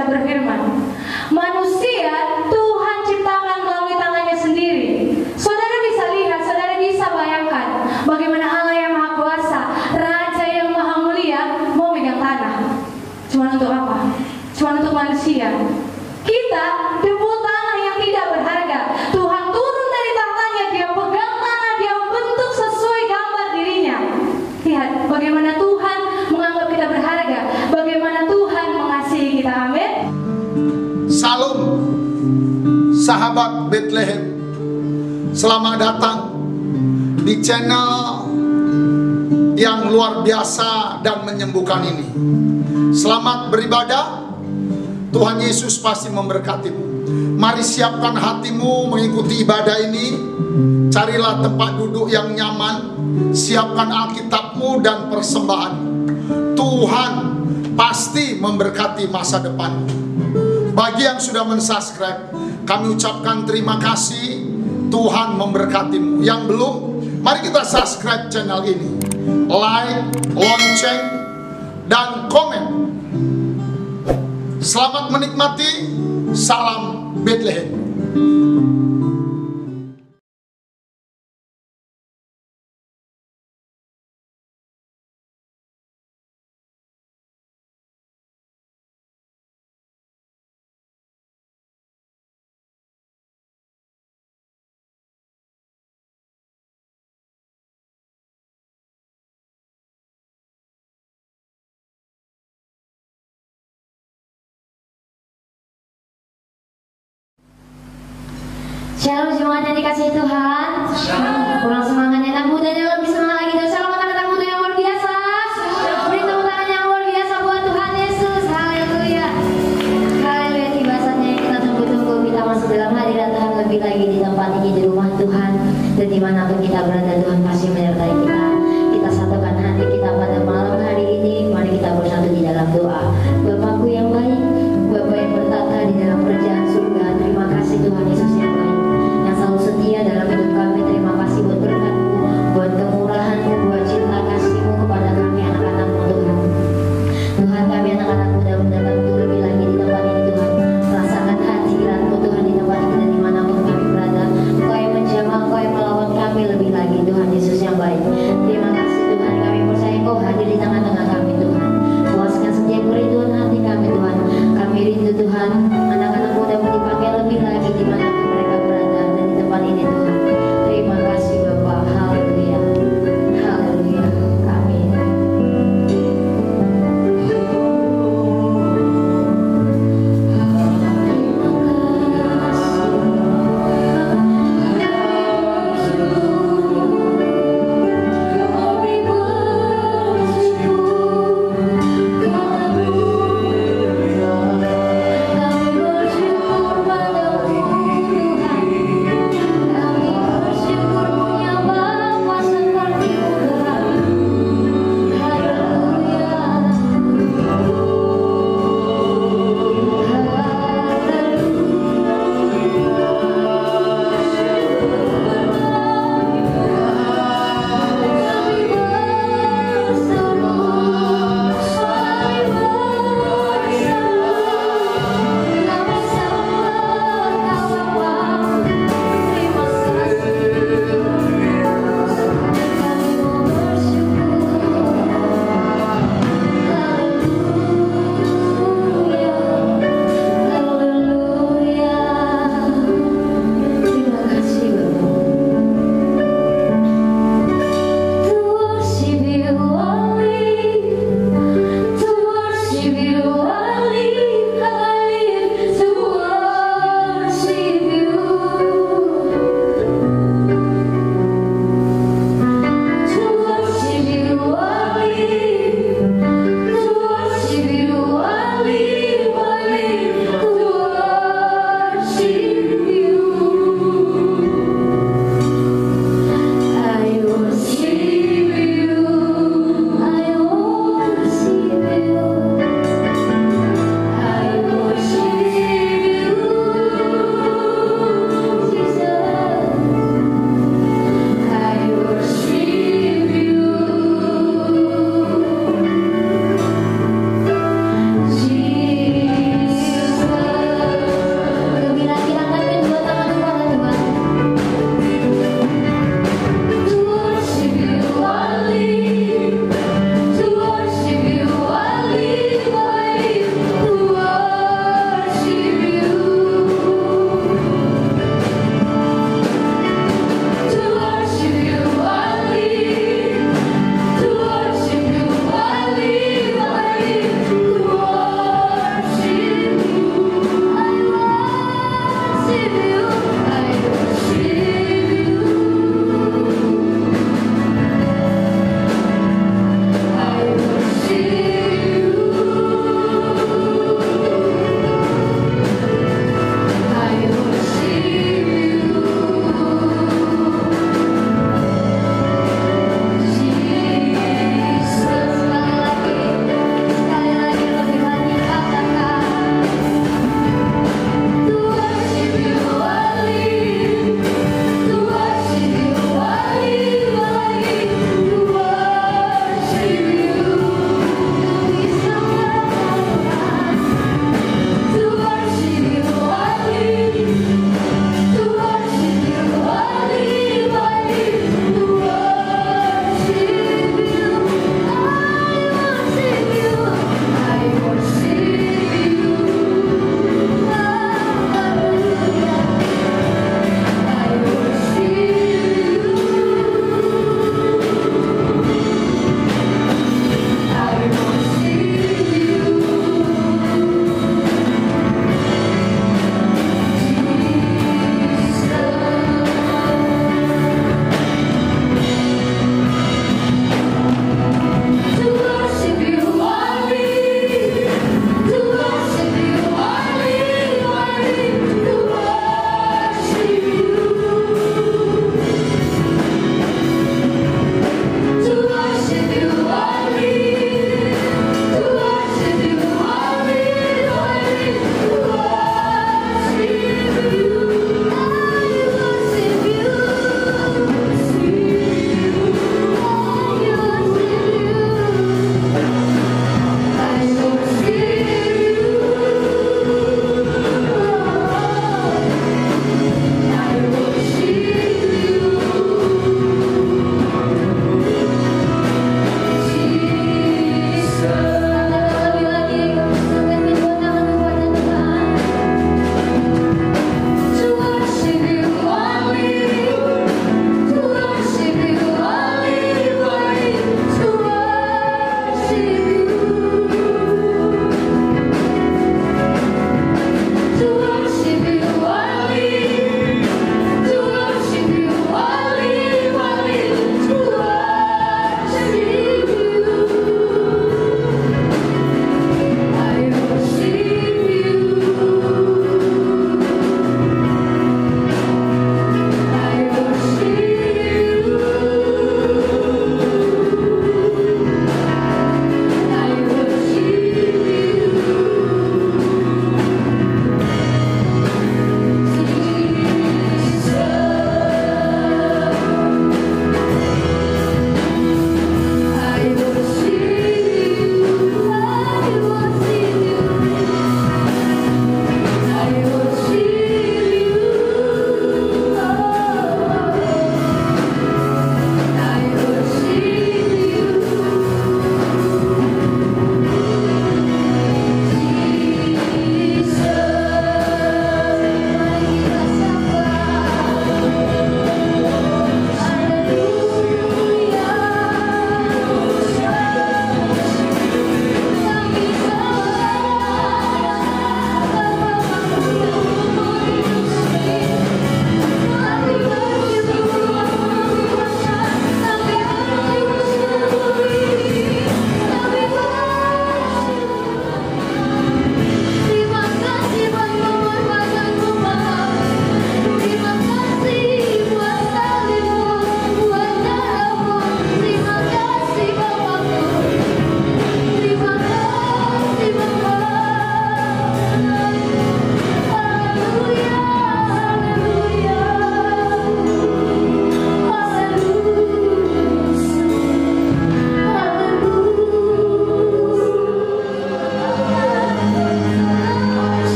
Alkitab berfirman, manusia Tuhan ciptakan melalui tangannya sendiri. Saudara bisa lihat, saudara bisa bayangkan bagaimana Allah yang Maha Kuasa, Raja yang Maha Mulia mau megang tanah. Cuma untuk apa? Cuma untuk manusia. Kita debu tanah yang tidak berharga. Tuhan turun dari tahtanya, Dia pegang tanah, Dia membentuk sesuai gambar dirinya. Lihat bagaimana Tuhan menganggap kita berharga, bagaimana Tuhan mengasihi kita. Amin. Salam sahabat Bethlehem, selamat datang di channel yang luar biasa dan menyembuhkan ini. Selamat beribadah. Tuhan Yesus pasti memberkatimu. Mari siapkan hatimu mengikuti ibadah ini. Carilah tempat duduk yang nyaman. Siapkan Alkitabmu dan persembahan. Tuhan pasti memberkati masa depan. Bagi yang sudah mensubscribe, kami ucapkan terima kasih. Tuhan memberkatimu. Yang belum, mari kita subscribe channel ini, like, lonceng, dan komen. Selamat menikmati. Salam Bethlehem. Shalom jemaat yang dikasihi Tuhan. Kurang semangatnya anak muda dan lebih semangat lagi. Dan shalom anak-anak muda yang luar biasa. Beri tepuk tangan yang luar biasa buat Tuhan Yesus. Haleluya. Haleluya. Tiba saatnya kita tunggu-tunggu. Kita masuk dalam hadirat Tuhan lebih lagi di tempat ini, di rumah Tuhan. Dan dimanapun kita berada, Tuhan pasti menyertai kita. Kita satukan hati kita pada malam hari ini. Mari kita bersatu di dalam doa. Bapakku yang baik, Bapa yang bertata di dalam kerajaan surga. Terima kasih Tuhan Yesus yang baik, selalu setia dalam hidup kami. Terima kasih buat berkat-Mu, buat kemurahan-Mu, buat cinta kasih-Mu kepada kami anak-anak-Mu Tuhan. Tuhan, kami anak-anak muda mendapat lebih lagi di tempat ini Tuhan. Rasakan hadirat-Mu Tuhan di tempat ini dan dimanapun kami berada. Engkau yang menjamah, Engkau yang melawat kami lebih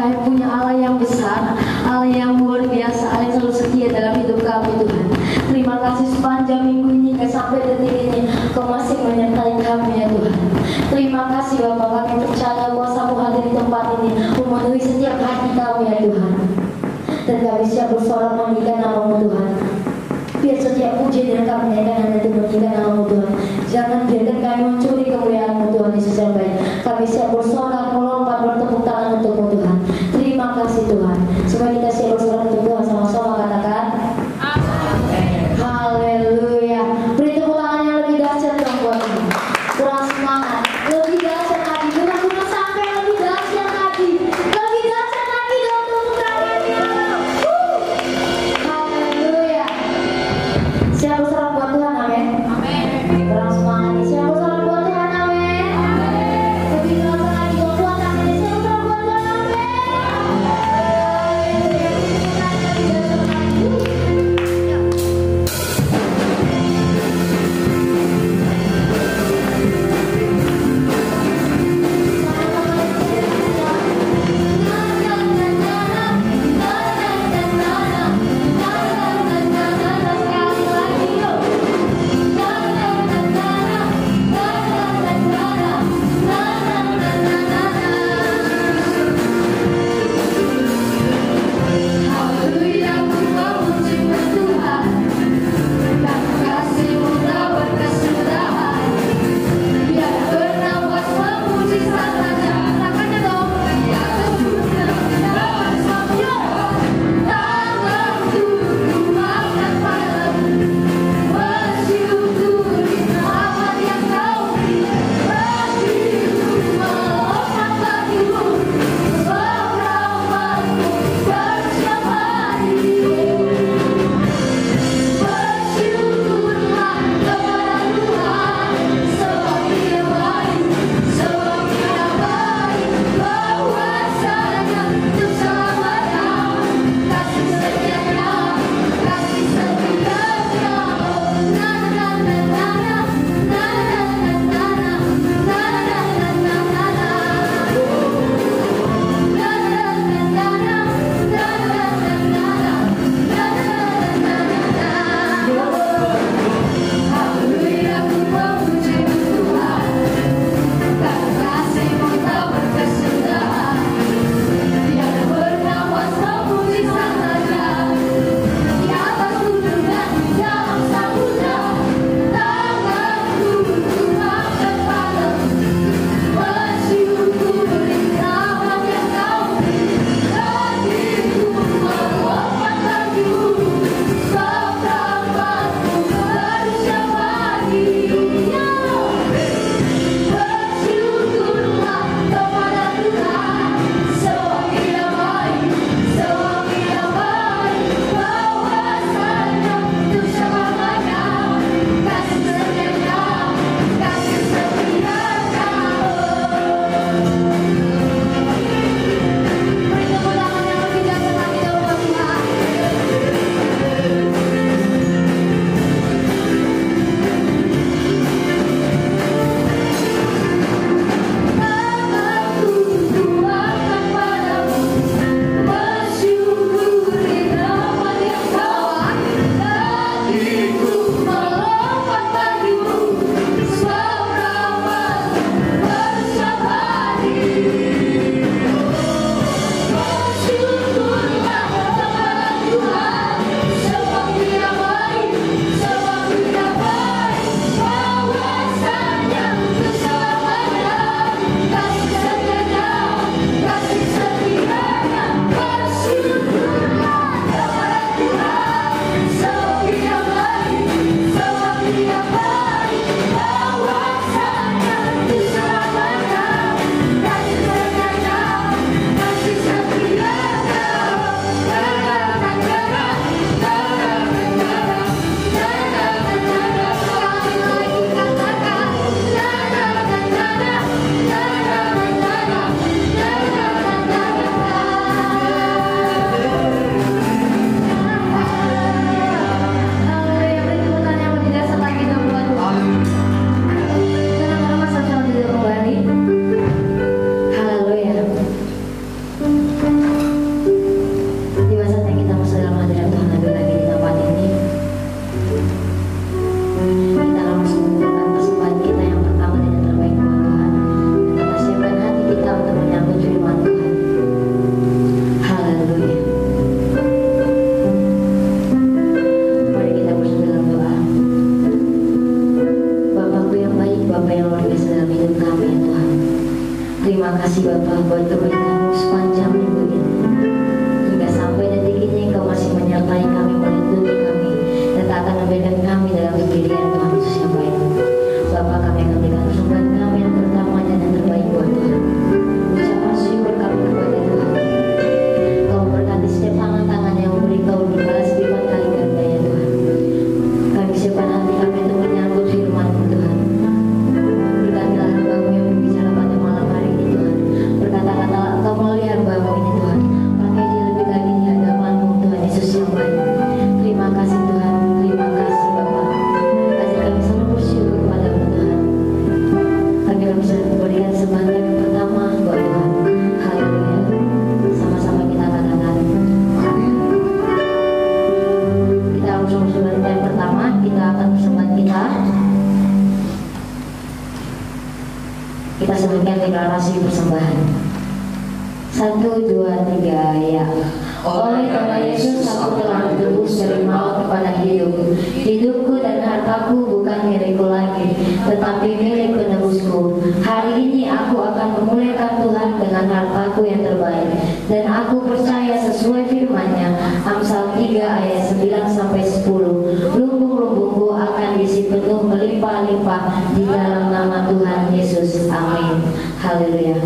yang punya Allah yang besar, Allah yang luar biasa, Allah yang selalu setia dalam hidup kami Tuhan. Terima kasih sepanjang minggu ini sampai detik ini Kau masih menyertai kami ya Tuhan. Terima kasih Bapak, kami percaya kuasa-Mu hadir di tempat ini memenuhi setiap hati kami ya Tuhan. Dan kami siap bersorak meninggikan nama-Mu Tuhan. Biar setiap puji dan kami naikkan hanya untuk meninggikan nama-Mu Tuhan. Jangan biarkan kami mencuri kemuliaan-Mu Tuhan Yesus yang baik. Kami siap bersorak, melompat, bertepuk tangan untuk-Mu Tuhan. Terima kasih Tuhan. tetapi milik penebusku. Hari ini aku akan memuliakan Tuhan dengan hartaku yang terbaik, dan aku percaya sesuai firman-Nya. Amsal 3 ayat 9-10. Lumbung-lumbungku akan diisi penuh melimpah-limpah di dalam nama Tuhan Yesus. Amin. Haleluya.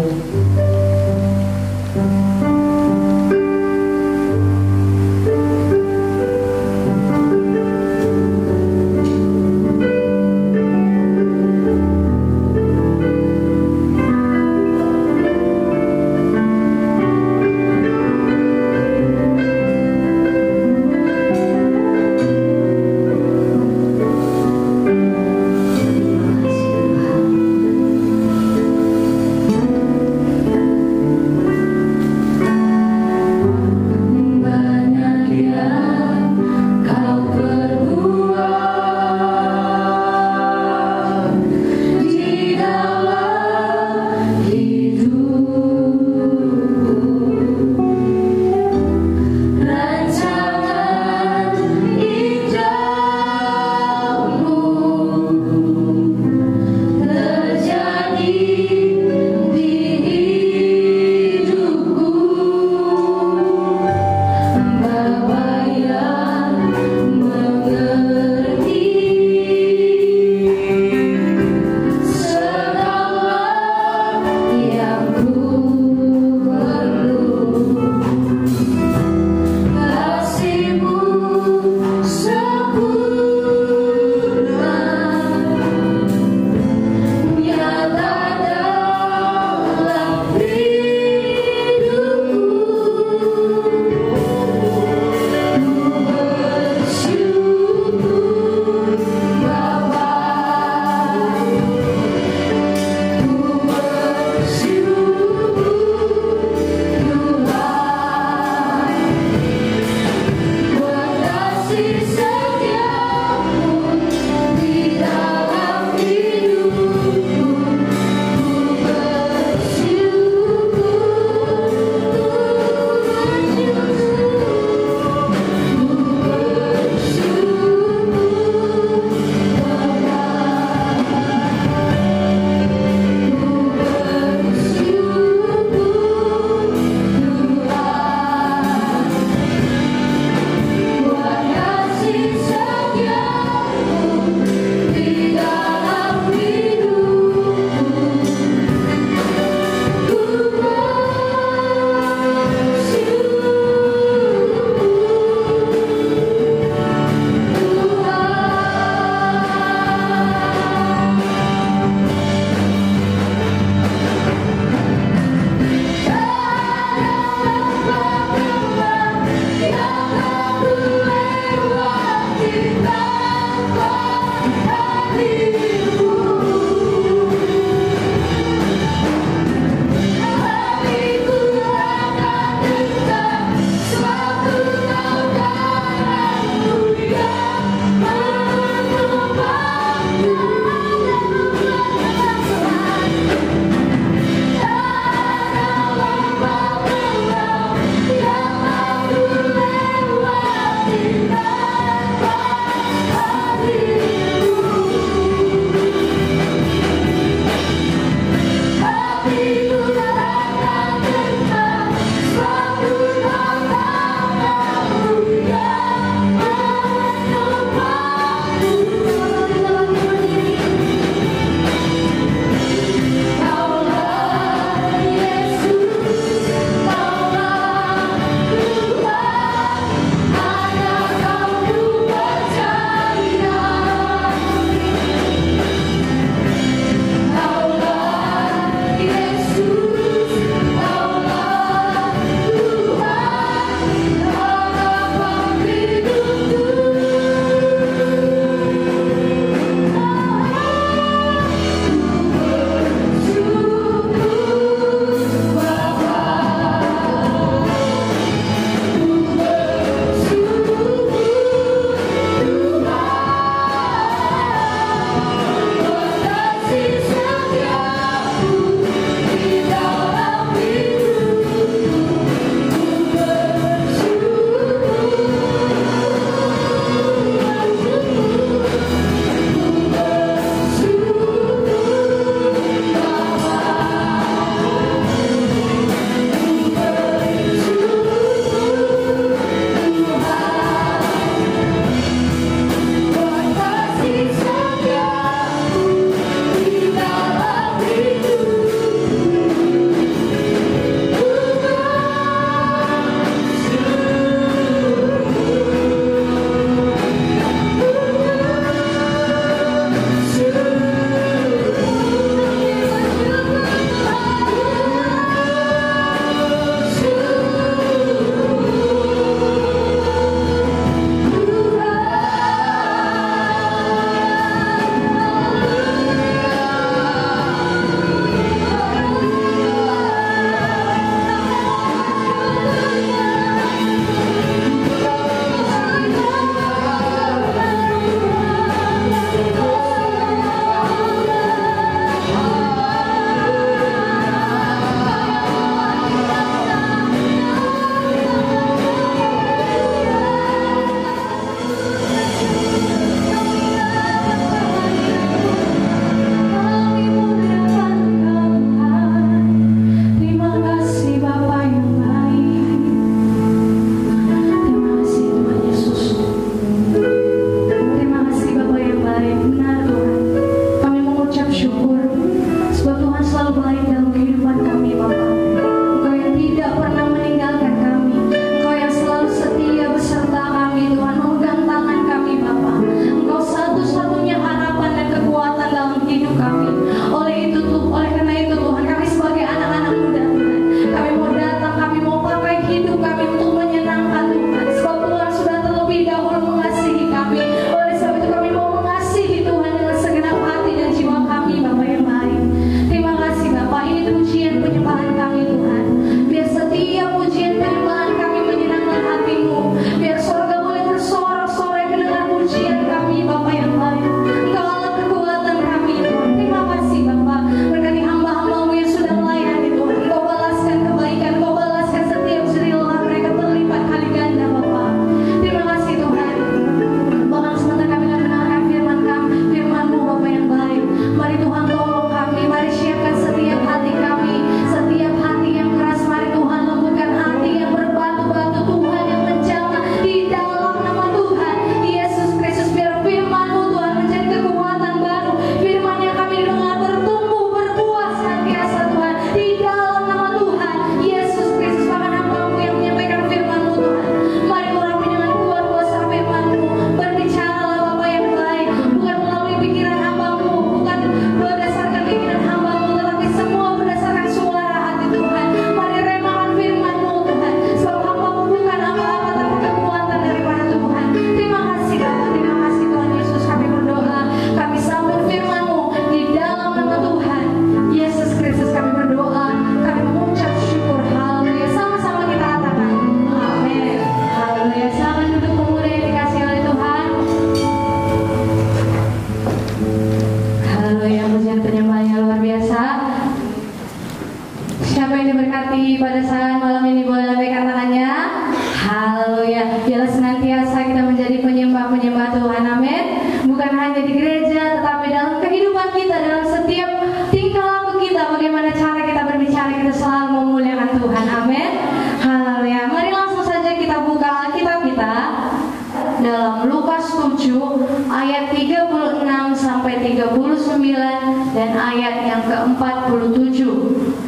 dan ayat yang ke-47.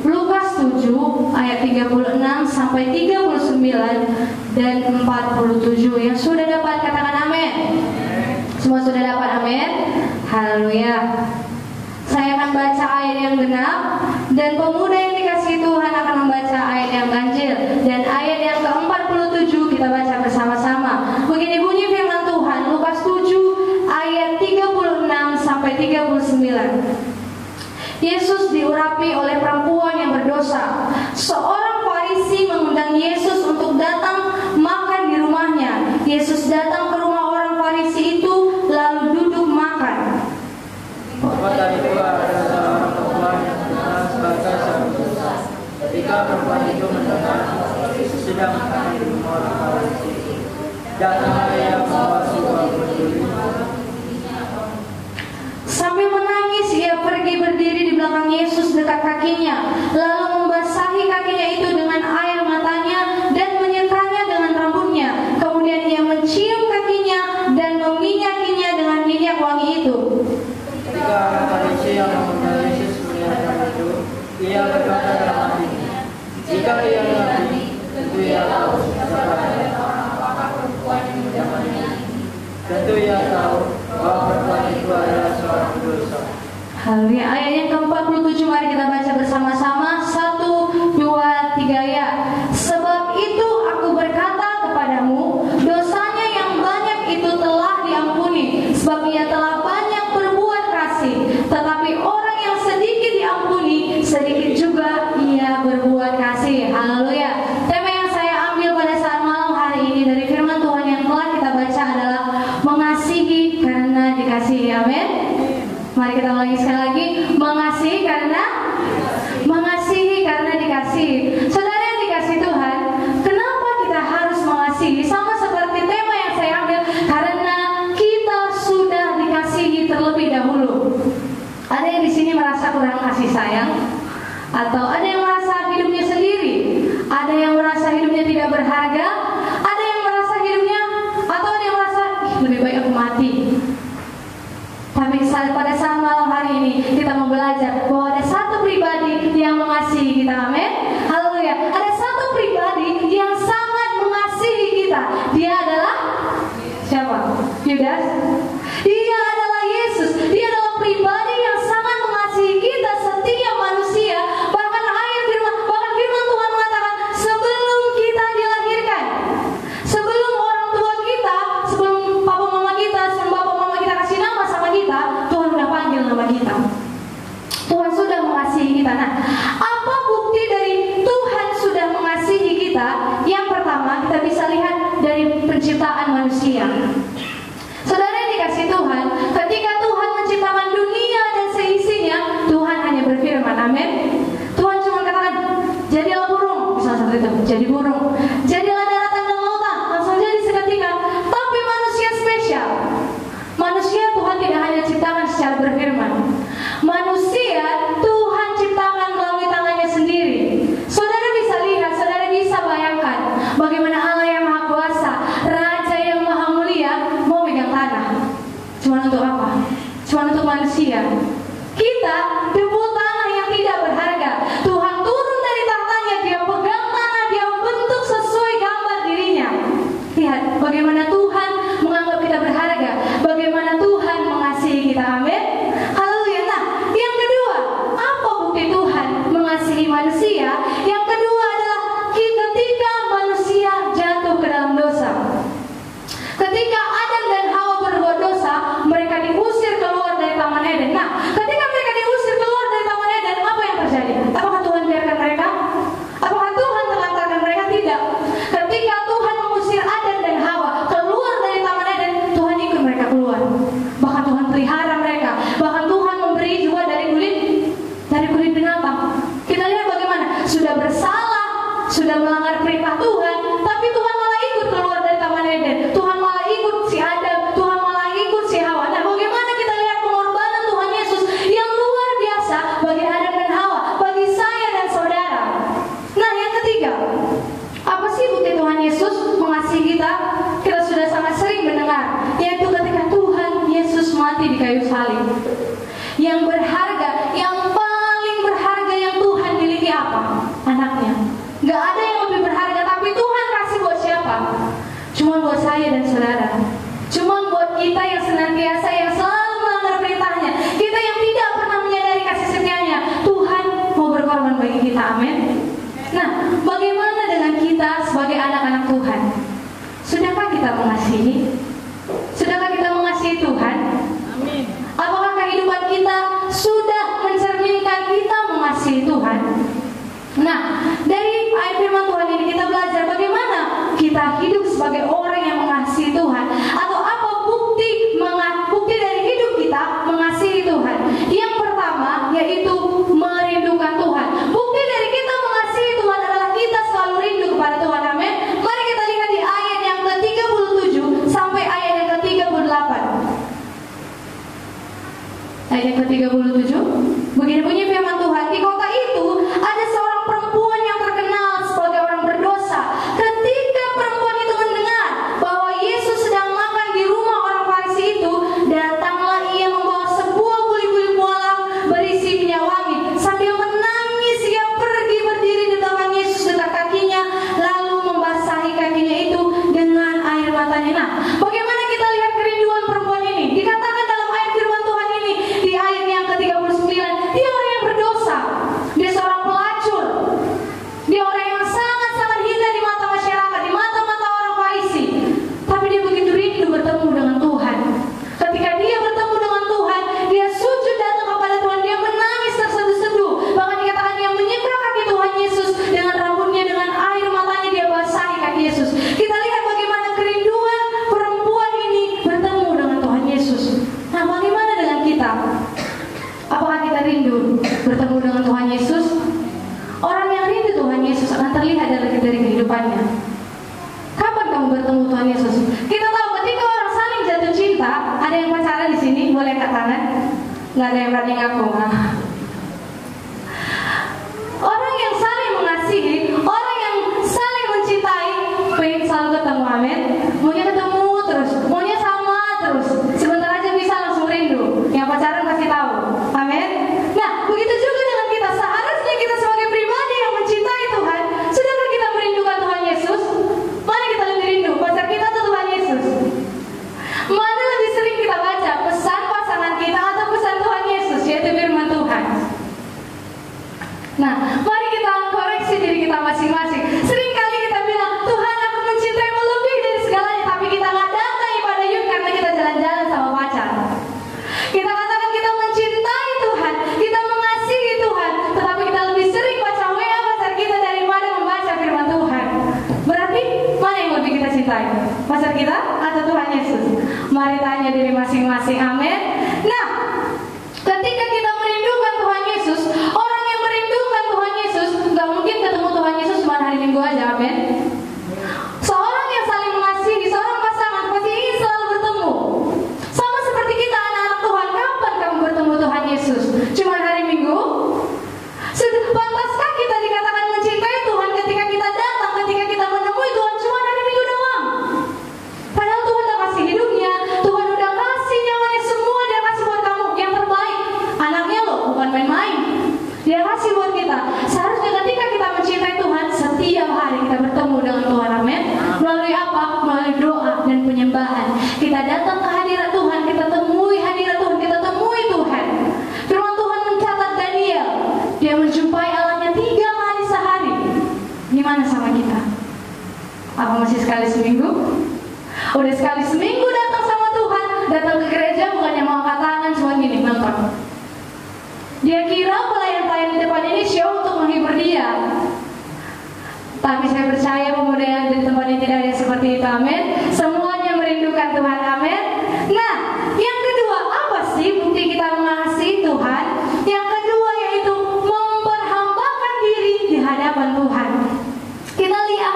Lukas 7 ayat 36 sampai 39 dan 47. Yang sudah dapat katakan amin. Semua sudah dapat amin. Haleluya. Saya akan baca ayat yang genap dan pemuda yang dikasihi Tuhan akan membaca ayat yang ganjil. Dan ayat yang ke-47 kita baca bersama-sama. Begini bunyi firman Tuhan, Lukas 7 ayat 36 sampai 39. Yesus diurapi oleh perempuan yang berdosa. Seorang Farisi mengundang Yesus untuk datang makan di rumahnya. Yesus datang ke rumah orang Farisi itu lalu duduk makan. Pada itu ada seorang perempuan yang dikenal sebagai berdosa. Ketika perempuan itu mendengar Yesus sedang makan di rumah orang Farisi, datanglah ia membawa sebuah peduli. Sambil menangis ia pergi berdiri di belakang Yesus dekat kakinya, lalu membasahi kakinya itu dengan air matanya dan menyetanya dengan rambutnya. Kemudian ia mencium kakinya dan meminyakinya dengan minyak wangi itu. Ketika orang Farisi yang mengundang Yesus melihat hal itu, ia berkata dalam hatinya, jika ia nabi, tentu ia tahu siapa apakah perempuan yang mendatangi. Tentu ia tahu bahwa perempuan itu adalah seorang berdosa. Haleluya. Ayat yang ke-47 mari kita baca bersama-sama. 1, 2, 3 ya. Sebab itu aku berkata kepadamu, dosanya yang banyak itu telah diampuni, sebab ia telah banyak berbuat kasih. Tetapi orang yang sedikit diampuni, sedikit juga ia berbuat kasih. Haleluya. Tema yang saya ambil pada saat malam hari ini dari firman Tuhan yang telah kita baca adalah mengasihi karena dikasihi. Amin. Mari kita ulangi sekali lagi. Mengasihi karena dikasihi. Saudara yang dikasihi Tuhan, kenapa kita harus mengasihi? Sama seperti tema yang saya ambil, karena kita sudah dikasihi terlebih dahulu. Ada yang di sini merasa kurang kasih sayang, atau ada yang merasa hidupnya sendiri, ada yang merasa hidupnya tidak berharga, ada yang merasa hidupnya, atau ada yang merasa lebih baik aku mati. Tapi pada saat malam hari ini kita mau belajar bahwa ada satu pribadi yang mengasihi kita. Amin. Haleluya. Ada satu pribadi yang sangat mengasihi kita. Dia adalah siapa? Yudas. Dia adalah Yesus. Dia adalah pribadi yang sangat mengasihi kita, setiap manusia. Bahkan firman Tuhan mengatakan sebelum kita dilahirkan, sebelum orang tua kita, sebelum papa mama kita, sebelum bapak mama kita kasih nama sama kita, Tuhan sudah panggil nama kita. Tuhan sudah mengasihi kita. Nah, apa bukti dari Tuhan sudah mengasihi kita? Yang pertama, kita bisa lihat dari penciptaan manusia. Saudara yang dikasihi Tuhan, ketika Tuhan menciptakan dunia dan seisinya, Tuhan hanya berfirman, amin. Tuhan cuma katakan, jadilah burung, misalnya seperti itu, jadi burung. Jadilah daratan dan lautan, langsung jadi seketika. Tapi manusia spesial. Manusia Tuhan tidak hanya ciptakan secara berfirman. Manusia Tuhan ciptakan melalui tangannya sendiri. Saudara bisa lihat, saudara bisa bayangkan bagaimana Allah yang Maha Kuasa, Raja yang Maha Mulia mau megang tanah. Cuma untuk apa? Cuma untuk manusia. Kita debu tanah yang tidak berharga. Tuhan turun dari tahtanya, dia pegang tanah, dia membentuk sesuai gambar dirinya. Lihat bagaimana Tuhan menganggap kita berharga, bagaimana Tuhan mengasihi kita. Amin. Haleluya. Nah, yang kedua, apa bukti Tuhan mengasihi manusia? Yang kedua adalah ketika manusia jatuh ke dalam dosa. Ketika Adam dan Hawa berbuat dosa, mereka diusir keluar dari Taman Eden. Nah, ketika mereka diusir keluar dari Taman Eden, apa yang terjadi? Apakah Tuhan biarkan mereka? Apakah Tuhan telantarkan mereka? Tidak. Ketika Tuhan mengusir Adam dan Hawa keluar Cuma buat saya dan saudara. Cuma buat kita yang senantiasa, yang selalu melanggar perintahnya, kita yang tidak pernah menyadari kasih setianya. Tuhan mau berkorban bagi kita, amin. Nah, bagaimana dengan kita sebagai anak-anak Tuhan? Sudahkah kita mengasihi? Sudahkah kita mengasihi Tuhan? Amin. Apakah kehidupan kita sudah mencerminkan kita mengasihi Tuhan? Nah, dari ayat firman Tuhan ini kita belajar bagaimana kita hidup sebagai orang yang mengasihi Tuhan, atau apa bukti dari hidup kita mengasihi Tuhan. Yang pertama yaitu merindukan Tuhan. Bukti dari kita mengasihi Tuhan adalah kita selalu rindu kepada Tuhan, amin. Mari kita lihat di ayat yang ke-37 sampai ayat yang ke-38. Ayat yang ke-37, begini bunyi firman Tuhan. Di kota itu ada seorang perempuan yang terkenal sebagai orang berdosa. Ketika perempuan itu mendengar bahwa Yesus sedang makan di rumah orang Farisi itu, datanglah ia membawa sebuah buli-buli pualam berisi minyak wangi. Sambil menangis ia pergi berdiri di depan Yesus dekat kakinya, lalu membasahi kakinya itu dengan air matanya. Nah, bagaimana kita lihat kerinduan perempuan ini? Dikatakan dalam ayat firman Tuhan ini di ayat yang ke-39, dia orang yang berdosa, dia seorang pelacur, dia orang yang sangat-sangat hina di mata masyarakat, di mata-mata orang Farisi. Tapi dia begitu rindu bertemu dengan Tuhan. Ketika dia bertemu dengan Tuhan, dia sujud datang kepada Tuhan, dia menangis terseduh-seduh. Bahkan dikatakan dia menyikat kaki Tuhan Yesus dengan rambutnya, dengan air matanya dia basahi kaki Yesus. Kita lihat bagaimana kerinduan perempuan ini bertemu dengan Tuhan Yesus. Nah, bagaimana dengan kita? Apakah kita rindu bertemu dengan Tuhan Yesus? Orang yang rindu Tuhan Yesus akan terlihat dari kehidupannya. Kapan kamu bertemu Tuhan Yesus? Kita tahu ketika orang saling jatuh cinta. Ada yang pacaran di sini? Boleh angkat tangan? Nggak ada yang berani ngaku. Orang yang saling mengasihi, orang yang saling mencintai, pengen selalu ketemu, amin. Maunya ketemu terus, maunya sama terus. Sebentar aja bisa langsung rindu. Yang pacaran pasti tahu, amin. Nah, begitu juga dengan kita. Seharusnya kita sebagai pribadi yang mencintai Tuhan. Sudahkah kita merindukan Tuhan Yesus? Mana kita lebih rindu, pacar kita atau Tuhan Yesus? Mana lebih sering kita baca pesan pasangan kita atau pesan Tuhan Yesus, yaitu firman Tuhan? Nah, mari kita koreksi diri kita masing-masing. Seringkali kita bilang, Tuhan aku mencintaimu lebih dari segalanya, tapi kita nggak datang ibadah yuk karena kita jalan-jalan sama pacar. Kita katakan kita mencintai Tuhan, kita mengasihi Tuhan, tetapi kita lebih sering baca WA pacar kita daripada membaca firman Tuhan. Berarti mana yang lebih kita cintai? Pacar kita atau Tuhan Yesus? Mari tanya diri masing-masing, amin. Nah, ketika kita merindukan Tuhan Yesus, orang yang merindukan Tuhan Yesus nggak mungkin ketemu Tuhan Yesus cuma hari Minggu aja, amin. Seorang yang saling mengasihi, seorang pasangan pasti ingin selalu bertemu. Sama seperti kita anak-anak Tuhan, kapan kamu bertemu Tuhan Yesus? Cuma hari Minggu? Sudah pantaskah kita dikatakan mencintai Tuhan ketika kita datang, ketika kita menemui Tuhan cuma hari Minggu doang? Padahal Tuhan udah kasih hidupnya, Tuhan udah kasih nyawanya, semua dia kasih buat kamu yang terbaik. Anaknya loh, bukan main-main. Dia kasih buat kita. Seharusnya ketika kita mencintai Tuhan, setiap hari kita bertemu dengan Tuhan, amin. Melalui apa? Melalui doa dan penyembahan. Kita datang ke hadirat Tuhan, kita temui hadirat Tuhan, kita temui Tuhan. Firman Tuhan mencatat Daniel, dia menjumpai Allahnya 3 kali sehari. Gimana sama kita? Apa masih sekali seminggu? Udah sekali seminggu datang sama Tuhan, datang ke gereja bukannya mau angkat tangan, cuma gini, nonton. Dia kira pelayan-pelayan di depan ini show untuk menghibur dia. Tapi saya percaya pemuda yang di tempat ini tidak ada seperti itu, amin. Semuanya merindukan Tuhan, amin. Nah, yang kedua, apa sih bukti kita mengasihi Tuhan? Yang kedua yaitu memperhambakan diri di hadapan Tuhan. Kita lihat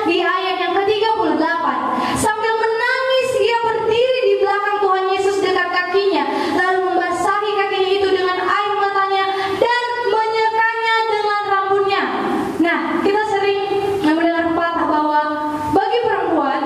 di ayat yang ke-38. Sambil menangis ia berdiri di belakang Tuhan Yesus dekat kakinya, lalu membasahi kakinya itu dengan air matanya dan menyekanya dengan rambutnya. Nah, kita sering mendengar pepatah bahwa bagi perempuan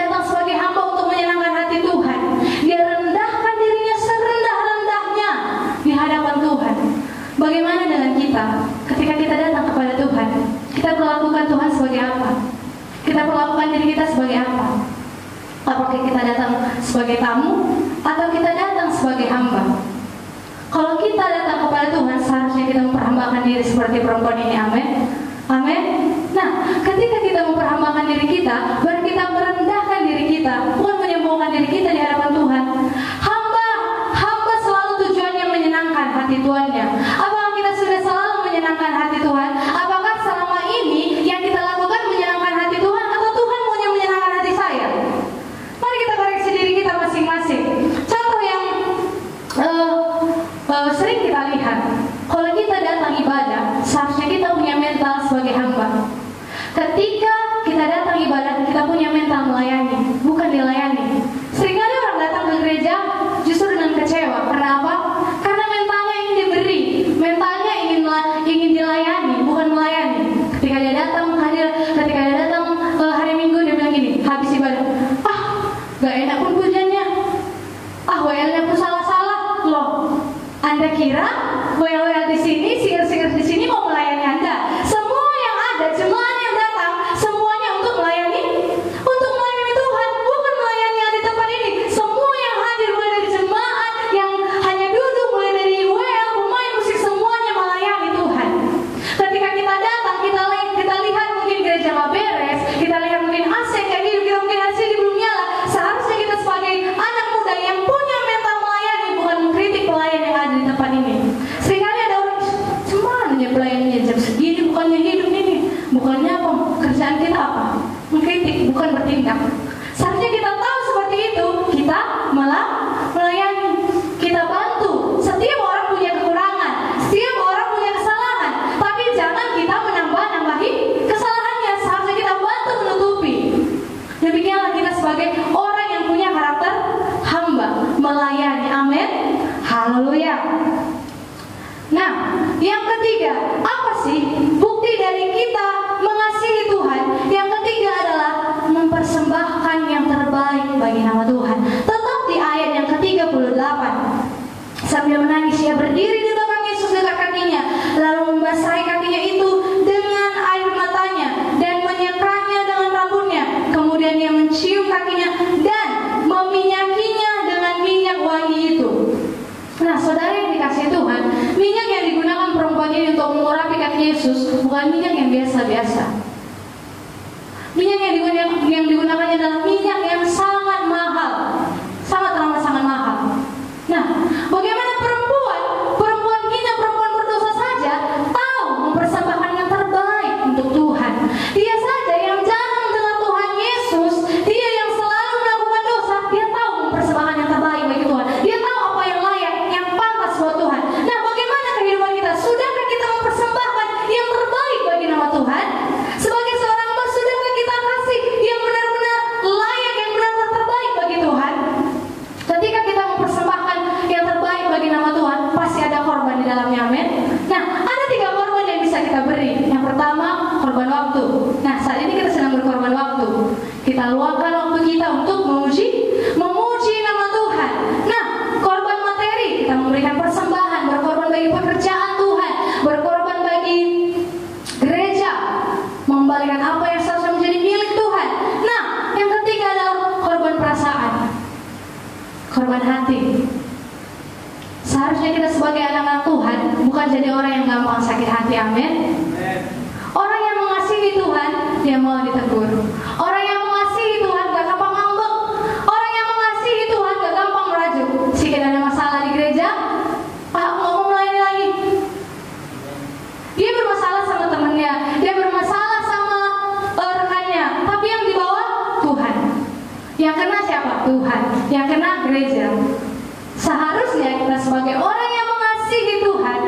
datang sebagai hamba untuk menyenangkan hati Tuhan. Dia rendahkan dirinya serendah-rendahnya di hadapan Tuhan. Bagaimana dengan kita? Ketika kita datang kepada Tuhan, kita perlakukan Tuhan sebagai apa? Kita perlakukan diri kita sebagai apa? Apakah kita datang sebagai tamu atau kita datang sebagai hamba? Kalau kita datang kepada Tuhan, seharusnya kita memperhambakan diri seperti perempuan ini. Amin. Amin. Nah, ketika kita memperhambakan diri kita, baru kita merendahkan diri kita, bukan menyombongkan diri kita di hadapan Tuhan. Hamba selalu tujuannya menyenangkan hati Tuhannya. Apakah kita sudah selalu menyenangkan hati Tuhan? Apakah selama ini yang kita lakukan menyenangkan hati Tuhan, atau Tuhan maunya menyenangkan hati saya? Mari kita koreksi diri kita masing-masing. Contoh yang sering kita lihat, kalau kita datang ibadah, seharusnya kita punya mental sebagai hamba. Ketika kita datang ibadah, kita punya mental melayani, bukan dilayani. Seringkali orang datang ke gereja justru dengan kecewa. Kenapa? Karena mentalnya ingin diberi, mentalnya ingin dilayani, bukan melayani. Ketika dia datang hari Minggu, dia bilang gini, habis ibadah, gak enak pun pujiannya, WL-nya pun salah-salah. Loh, Anda kira WL di sini, singer-singer di sini mau melayani Anda? Semua yang ada, jemaat yang datang, semuanya untuk melayani Tuhan, bukan melayani yang di tempat ini. Semua yang hadir, mulai dari jemaat yang hanya duduk, mulai dari WL, pemain musik, semuanya melayani Tuhan. Ketika kita datang, kita lihat mungkin gereja nggak beres, kita lihat mungkin AC kayak hidup, kita mungkin AC belum nyala. Seharusnya kita sebagai anak muda yang punya mental melayani, bukan mengkritik pelayan yang ada di tempat ini. Seringkali ada orang, cuman pelayannya jam segini, bukannya hidup ini, bukannya apa, kerjaan kita apa? Mengkritik, bukan bertindak. Seharusnya kita tahu seperti itu, kita malah melayani, kita bantu. Setiap orang punya kekurangan, setiap orang punya kesalahan, tapi jangan kita menambah-nambahi kesalahannya. Seharusnya kita bantu menutupi. Demikianlah kita sebagai orang yang punya karakter hamba, melayani. Amin. Haleluya. Nah, yang ketiga, apa sih bukti dari kita mengasihi Tuhan? Yang ketiga adalah mempersembahkan yang terbaik bagi nama Tuhan. Tetap di ayat yang ke-38. Sambil menangis, ia berdiri di belakang Yesus dekat kakinya, lalu membasahi kakinya itu dengan air matanya dan menyekanya dengan rambutnya. Kemudian ia mencium kakinya dan meminyakinya dengan minyak wangi itu. Nah, saudara yang dikasihi Tuhan, minyak yang digunakan perempuan ini untuk mengurapi kaki Yesus bukan minyak yang biasa-biasa. Minyak yang digunakannya adalah minyak yang sangat mahal, sangat amat sangat mahal. Nah, bagaimana perempuan hina, perempuan berdosa saja tahu mempersembahkan yang terbaik untuk Tuhan. Dia saja yang jarang mendengar Tuhan Yesus, dia yang selalu melakukan dosa, dia tahu mempersembahkan yang terbaik bagi Tuhan. Dia tahu apa yang layak, yang pantas buat Tuhan. Nah, bagaimana kehidupan kita? Sudahkah kita mempersembahkan yang terbaik bagi nama Tuhan? Sebagai seorang hamba, sudahkah kita kasih yang benar-benar layak, yang benar-benar terbaik bagi Tuhan? Ketika kita mempersembahkan yang terbaik bagi nama Tuhan, pasti ada korban di dalamnya. Amin. Nah, ada 3 korban yang bisa kita beri. Yang pertama, korban waktu. Nah, saat ini kita sedang berkorban waktu. Kita luangkan waktu kita untuk memuji nama Tuhan. Nah, korban materi, kita memberikan persembahan, berkorban bagi pekerjaan Tuhan, berkorban bagi gereja, mengembalikan apa yang seharusnya menjadi milik Tuhan. Nah, yang ketiga adalah korban perasaan, korban hati. Seharusnya kita sebagai anak-anak Tuhan bukan jadi orang yang gampang sakit hati. Amin. Orang yang mengasihi Tuhan, dia mau ditegur. Orang yang mengasihi Tuhan gak gampang ngambek. Orang yang mengasihi Tuhan gak gampang merajuk. Jika ada masalah di gereja, aku gak mau melayani lagi. Dia bermasalah sama temannya, dia bermasalah sama rekannya, tapi yang dibawa Tuhan. Yang kena siapa? Tuhan. Yang kena gereja. Seharusnya kita sebagai orang yang mengasihi Tuhan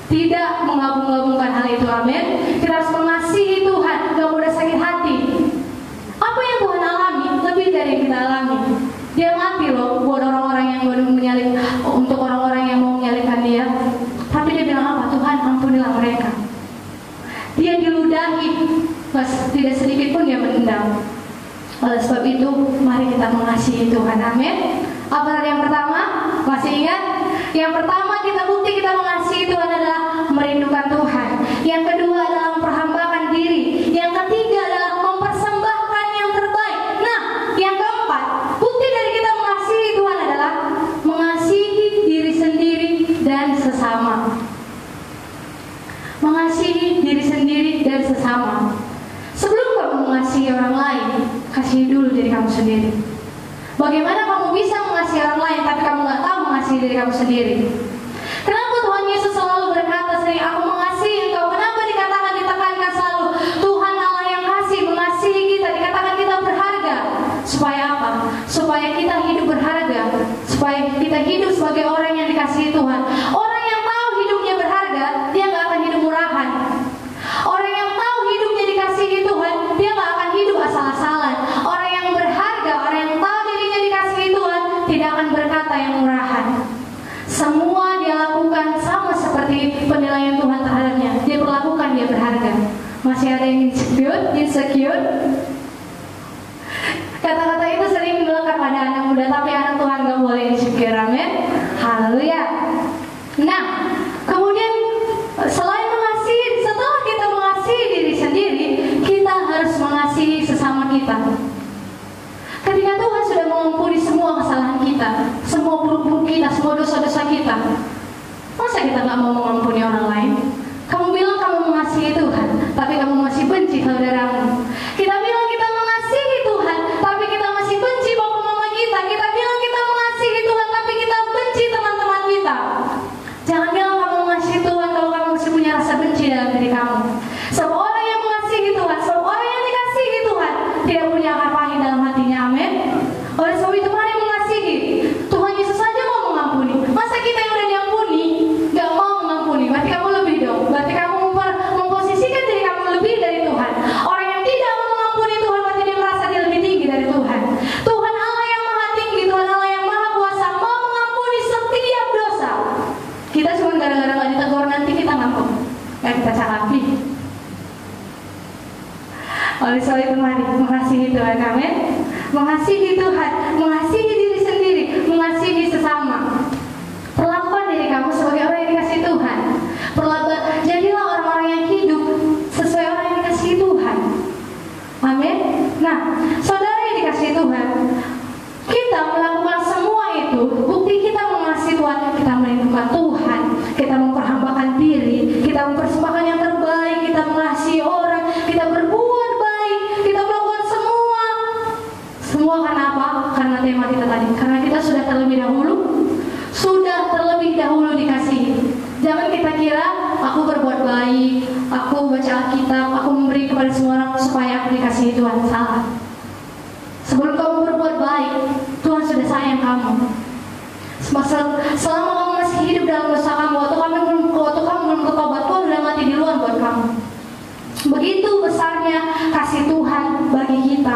tidak menggabung-gabungkan hal itu. Amin. Kita harus mengasihi Tuhan, gak mudah sakit hati. Apa yang Tuhan alami lebih dari yang kita alami. Dia mati loh buat orang-orang yang menyalip, untuk orang-orang yang mau menyalipkan dia. Tapi dia bilang apa? Tuhan, ampunilah mereka. Dia diludahi, tidak sedikit pun dia menendam. Oleh sebab itu, mari kita mengasihi Tuhan. Amin. Apa tadi yang pertama? Masih ingat? Yang pertama, kita bukti kita mengasihi Tuhan adalah merindukan Tuhan. Yang kedua adalah memperhambakan diri. Yang ketiga adalah mempersembahkan yang terbaik. Nah, yang keempat, bukti dari kita mengasihi Tuhan adalah mengasihi diri sendiri dan sesama. Mengasihi diri sendiri dan sesama. Sebelum kamu mengasihi orang lain, kasihi dulu diri kamu sendiri. Bagaimana kamu bisa mengasihi orang lain tapi kamu gak tahu mengasihi diri kamu sendiri? Kenapa Tuhan Yesus selalu berkata sering, aku mengasihi engkau? Kenapa ditekankan selalu Tuhan Allah yang kasih, mengasihi kita, dikatakan kita berharga? Supaya apa? Supaya kita hidup berharga, supaya kita hidup sebagai orang yang dikasihi Tuhan. Orang yang tahu hidupnya berharga, dia gak akan hidup murahan. Orang yang tahu hidupnya dikasihi Tuhan, dia gak akan hidup asal-asalan. Orang yang berharga, orang yang tahu dirinya dikasihi Tuhan, tidak akan berkata yang murahan. Semua dia lakukan sama seperti penilaian Tuhan terhadapnya. Dia perlakukan dia berharga. Masih ada yang insecure? Kata-kata itu sering melekat pada anak muda, tapi anak Tuhan gak boleh insecure. Amin. Haleluya. Nah, kemudian selain mengasihi, setelah kita mengasihi diri sendiri, kita harus mengasihi sesama kita. Ketika Tuhan sudah mengampuni semua kesalahan kita, semua buruk-buruk kita, semua dosa-dosa kita, masa kita gak mau mengampuni orang lain? Kamu bilang kamu mengasihi Tuhan, tapi kamu masih benci saudaramu. Kita bilang kita mengasihi Tuhan, tapi kita masih benci bapak mama kita. Kita bilang kita mengasihi Tuhan, tapi kita benci teman-teman kita. Jangan bilang kamu mengasihi Tuhan kalau kamu masih punya rasa benci dalam diri kamu. Sebab orang yang mengasihi Tuhan, sebab orang yang dikasihi Tuhan, tidak punya akar pahit dalam hatinya. Amin. Oleh sebab itu mari mengasihi. Tuhan Yesus saja mau mengampuni. Masa kita yang udah diampuni gak mau mengampuni? Berarti kamu lebih dong. Berarti kamu memposisikan diri kamu lebih dari Tuhan. Orang yang tidak mau mengampuni Tuhan, berarti dia merasa dia lebih tinggi dari Tuhan. Tuhan Allah yang maha tinggi, Tuhan Allah yang maha kuasa, mau mengampuni setiap dosa. Kita cuma gara-gara gak ditegur nanti kita ngampun, gak kita cakapi. Oleh sebab itu mari mengasihi Tuhan. Amin. Mengasihi Tuhan, mengasihi diri sendiri, mengasihi sesama. Perlakukan diri kamu sebagai orang yang dikasihi Tuhan. Jadilah orang-orang yang hidup sesuai orang yang dikasihi Tuhan. Amin. Nah, saudara yang dikasihi Tuhan, kita melakukan semua itu, bukti kita mengasihi Tuhan, kita merindukan Tuhan, kita memperhambakan diri, kita mempersembahkan yang terbaik, kita mengasihi orang, kita berbuat baik, kita melakukan semua karena apa? Karena tema kita tadi, karena kita sudah terlebih dahulu dikasihi. Jangan kita kira aku berbuat baik, aku baca Alkitab, aku memberi kepada semua orang supaya aku dikasihi Tuhan. Salah. Sebelum kamu berbuat baik, Tuhan sudah sayang kamu. Selama kamu masih hidup dalam dosa kamu, waktu kamu belum bertobat, Tuhan sudah mati di luar buat kamu. Begitu besarnya kasih Tuhan bagi kita.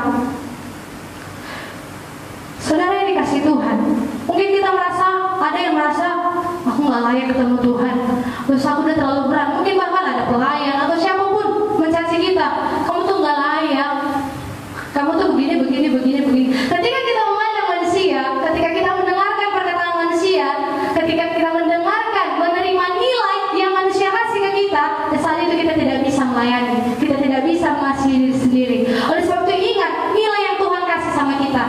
Saudara yang dikasihi Tuhan, mungkin kita merasa, ada yang merasa aku gak layak ketemu Tuhan, dosa aku udah terlalu berat. Mungkin bahkan ada pelayan atau siapapun mencaci kita, kamu tuh gak layak, kamu tuh begini. Ketika kita memandang manusia, ketika kita mendengarkan perkataan manusia, ketika kita menerima nilai yang manusia kasih ke kita, saat itu kita tidak bisa melayani, kita tidak bisa mengasihi diri sendiri. Oleh sebab itu ingat nilai yang Tuhan kasih sama kita.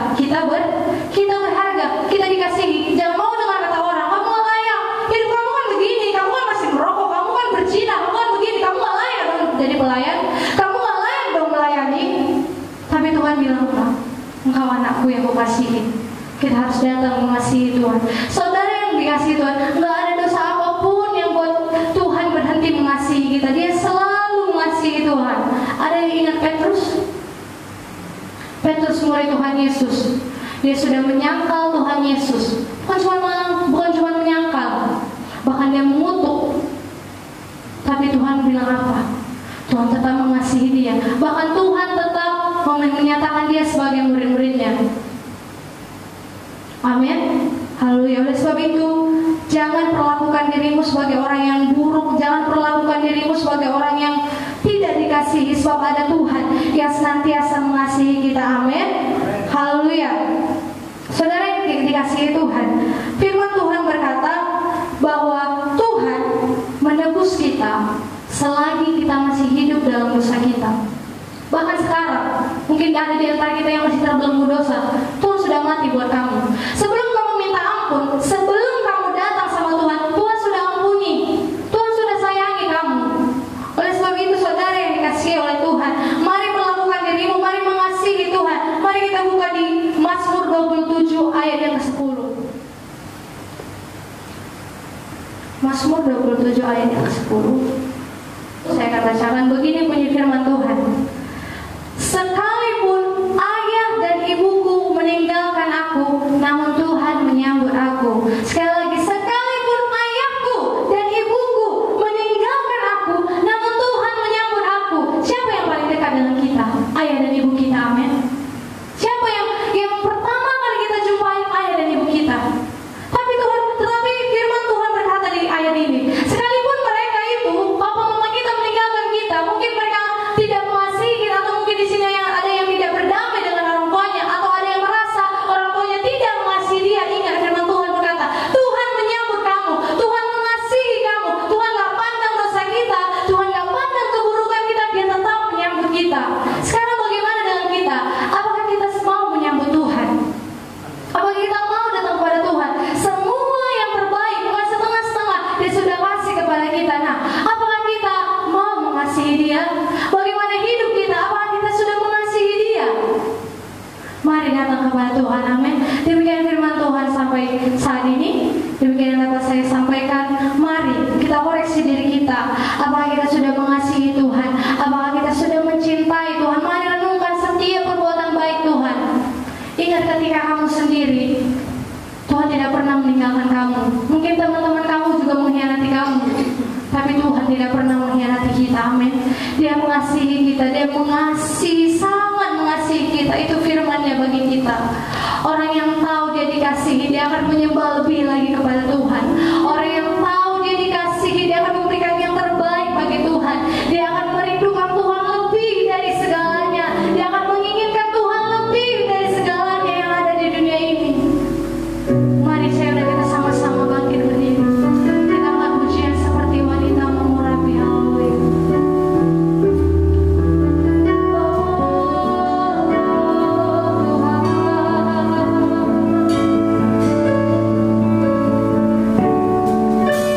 Kita berharga, kita dikasihi. Jangan mau dengar kata orang, kamu gak layak, hidup kamu kan begini, kamu kan masih merokok, kamu kan berzina, kamu kan begini, kamu gak layak dong jadi pelayan, kamu gak layak dong melayani. Tapi Tuhan bilang, engkau anakku yang kukasihi. Kita harus datang mengasihi Tuhan. Saudara yang dikasihi Tuhan, gak ada dosa apapun yang buat Tuhan berhenti mengasihi kita. Dia selalu mengasihi Tuhan. Ada yang ingat Petrus murid Tuhan Yesus. Dia sudah menyangkal Tuhan Yesus. Bukan cuma menyangkal, bahkan dia mengutuk. Tapi Tuhan bilang apa? Tuhan tetap mengasihi dia. Bahkan Tuhan tetap menyatakan dia sebagai murid-muridnya. Amin. Haleluya. Oleh sebab itu, jangan perlakukan dirimu sebagai orang yang buruk. Jangan perlakukan dirimu sebagai orang yang tidak dikasihi, sebab ada Tuhan yang senantiasa mengasihi kita. Amin. Haleluya. Saudara yang dikasihi Tuhan, firman Tuhan berkata bahwa Tuhan menebus kita selagi kita masih hidup dalam dosa kita. Bahkan sekarang, mungkin ada di antara kita yang masih terbelenggu dosa, Tuhan sudah mati buat kamu. Sebelum kamu minta ampun, sebelum kamu datang sama Tuhan, Tuhan sudah ampuni, Tuhan sudah sayangi kamu. Oleh sebab itu, saudara yang dikasihi oleh Tuhan, mari melakukan dirimu, mari mengasihi Tuhan. Mari kita buka di Mazmur 27 ayat yang ke-10. Mazmur 27 ayat yang ke-10. Saya akan bacakan, begini bunyi firman Tuhan. Sekalipun ayah dan ibuku meninggalkan aku, namun Tuhan menyambut aku. Sekali lagi, sekalipun ayahku dan ibuku meninggalkan aku, namun Tuhan menyambut aku. Siapa yang paling dekat dengan kita? Ayah dan ibu kita. Amin. Siapa yang pertama kali kita jumpai? Ayah dan ibu kita. Tetapi firman Tuhan berkata di ayat ini, sekalipun mereka itu, papa mama kita meninggalkan kita, mungkin mereka tidak mengasihi kita, atau mungkin di sini ada yang tidak berdamai dengan orang tuanya, atau ada yang merasa orang tuanya tidak mengasihi dia. Ingat firman Tuhan berkata, Tuhan menyambut kamu, Tuhan mengasihi kamu, Tuhan gak pandang dosa kita, Tuhan gak pandang keburukan kita, dia tetap menyambut kita. Sekarang bagaimana dengan kita? Apakah kita mau menyambut Tuhan? Apakah kita mau datang kepada Tuhan? Semua yang terbaik, bukan setengah-setengah, dia sudah kasih kepada kita. Nah, apakah kita mau mengasihi dia? Bagaimana hidup kita? Apakah kita sudah mengasihi dia? Mari datang kepada Tuhan. Amin. Demikian firman Tuhan sampai saat ini. Demikian yang dapat saya sampaikan. Mari kita koreksi diri kita. Apakah kita sudah mengasihi Tuhan? Apakah kita sudah mencintai Tuhan? Mari renungkan setiap perbuatan baik Tuhan. Ingat ketika kamu sendiri, Tuhan tidak pernah meninggalkan kamu. Mungkin teman-teman kamu juga mengkhianati kamu, tapi Tuhan tidak pernah mengkhianati kita. Amin. Dia mengasihi kita, dia mengasihi, sangat mengasihi kita. Itu firman-Nya bagi kita. Orang yang tahu dia dikasihi, dia akan menyembah lebih lagi kepada Tuhan. Orang yang tahu dia dikasihi, dia akan memberikan yang terbaik bagi Tuhan. Dia akan merindukan Tuhan lebih dari segalanya. Dia akan menginginkan Tuhan lebih dari segalanya yang ada di dunia ini. Mari saya dan kita sama-sama bangkit berdiri. Kita angkat pujian seperti wanita mengurapi. Haleluya. Oh,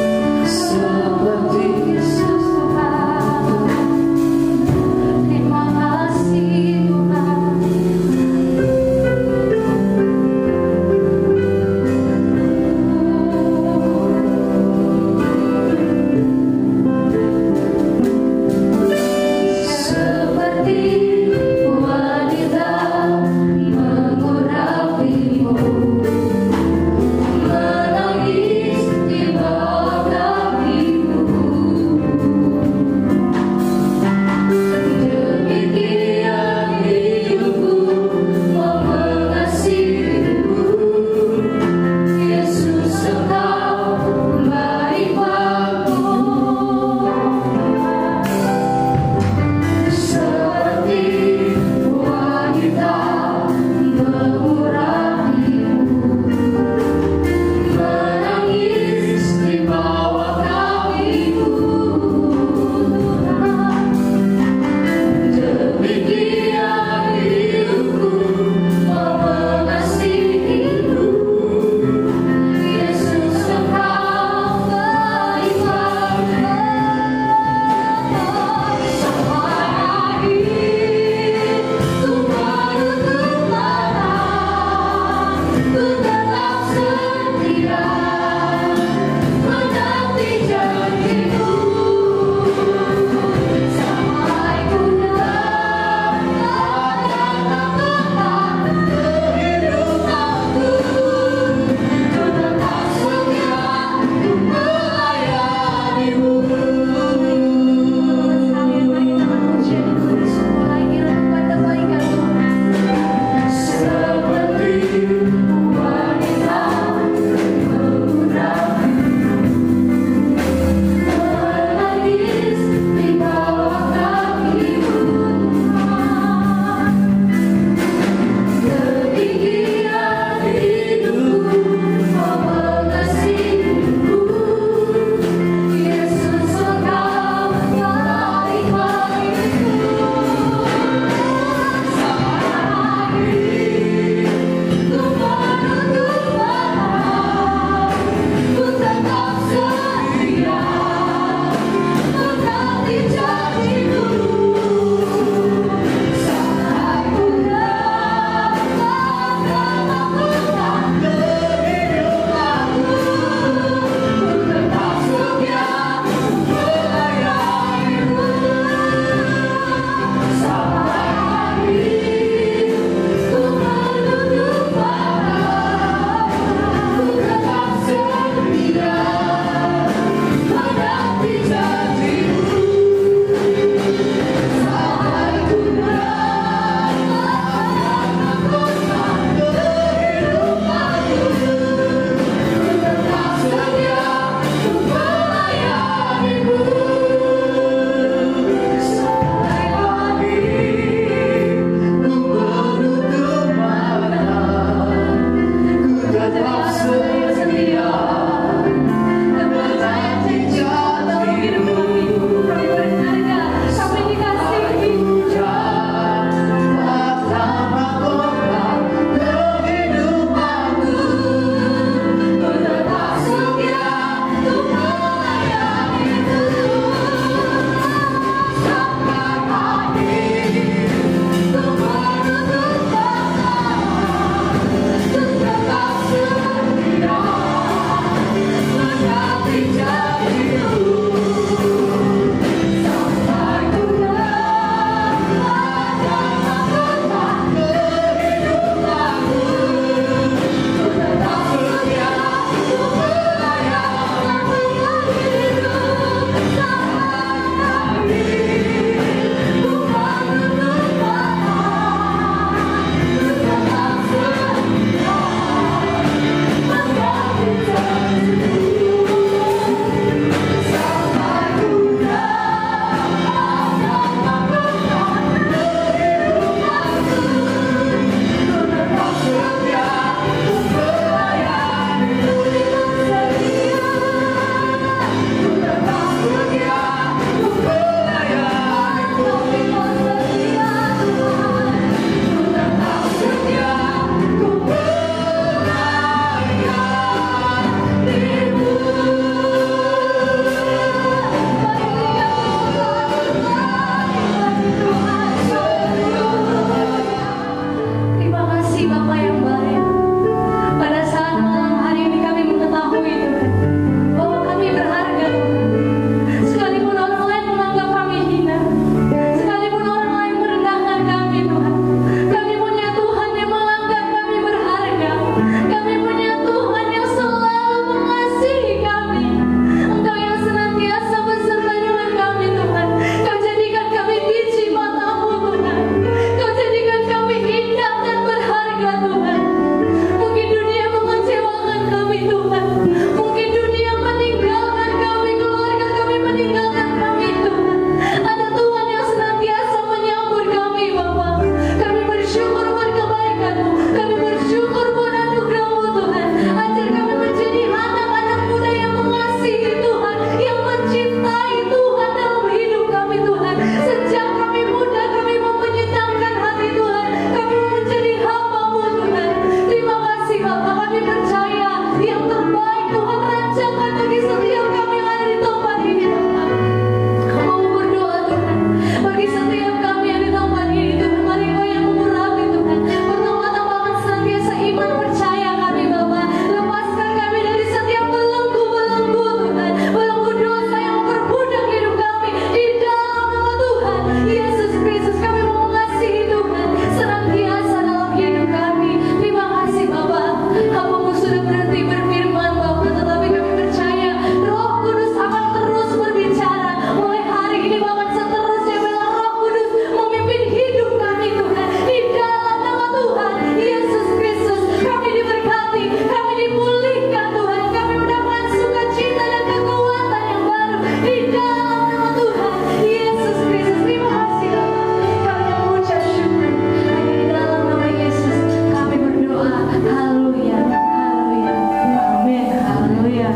percaya kami Bapa. Lepaskan kami dari setiap belenggu-belenggu Tuhan, belenggu dosa yang memperbudak hidup kami. Di dalam nama Tuhan Yesus Kristus kami mau mengasihi Tuhan senantiasa dalam hidup kami. Terima kasih Bapa, Hamba-Mu sudah berhenti berfirman Bapa, tetapi kami percaya Roh Kudus akan terus berbicara. Mulai hari ini bahkan seterusnya biarlah Roh Kudus memimpin hidup kami Tuhan. Di dalam nama Tuhan Yesus Kristus kami diberkati, kami dipulihkan Tuhan, kami mendapatkan sukacita dan kekuatan yang baru. Di dalam nama Tuhan Yesus Kristus. Terima kasih Bapa, kami mengucap syukur. Hanya di dalam nama Yesus kami berdoa. Haleluya, haleluya, amin, haleluya.